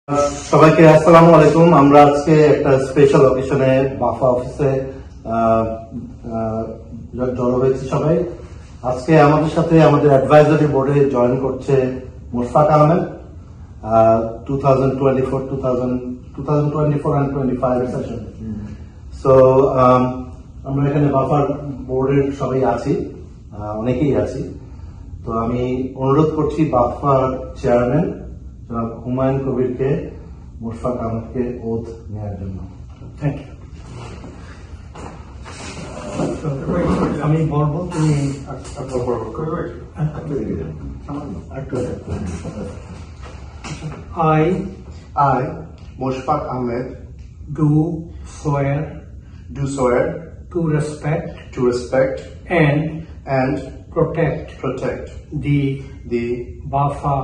সবাইকে আসসালামু আলাইকুম। আমরা আজকে একটা স্পেশাল অকেশনে বাফা অফিসে জড়ো হয়েছি সবাই। আজকে আমাদের সাথে আমাদের অ্যাডভাইজারি বোর্ডে জয়েন করছে মোশফাক আহমেদ, 2024 and 25 সেশন। সো আমরা এখানে বাফার বোর্ডের সবাই আছি, অনেকেই আছি। তো আমি অনুরোধ করছি বাফার চেয়ারম্যান জনাব হুমায়ুন কবিরকে মোশফাক আহমেদকে ওথ নেওয়ার জন্য। Thank you. আমি বলবো, তুমি I, Moshfaq Ahmed, do swear do swear to respect to respect and and protect the the Bafa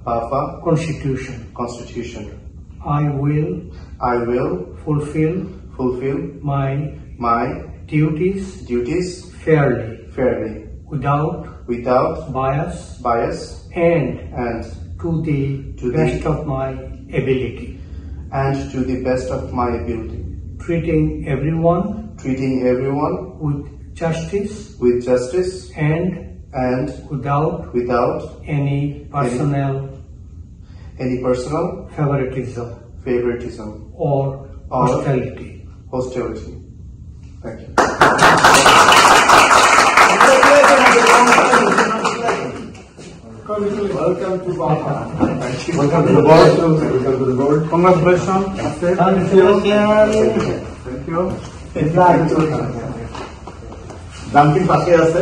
Bafa Constitution. Constitution. I will I will fulfill fulfill my my duties fairly, without bias, and and to the best of my ability, to the best of my ability, treating everyone treating everyone with justice and without any personal favoritism or hostility. Thank you. Welcome to Bafa. Welcome to the board. Congratulations. Thank you. Dumping পাশে আছে।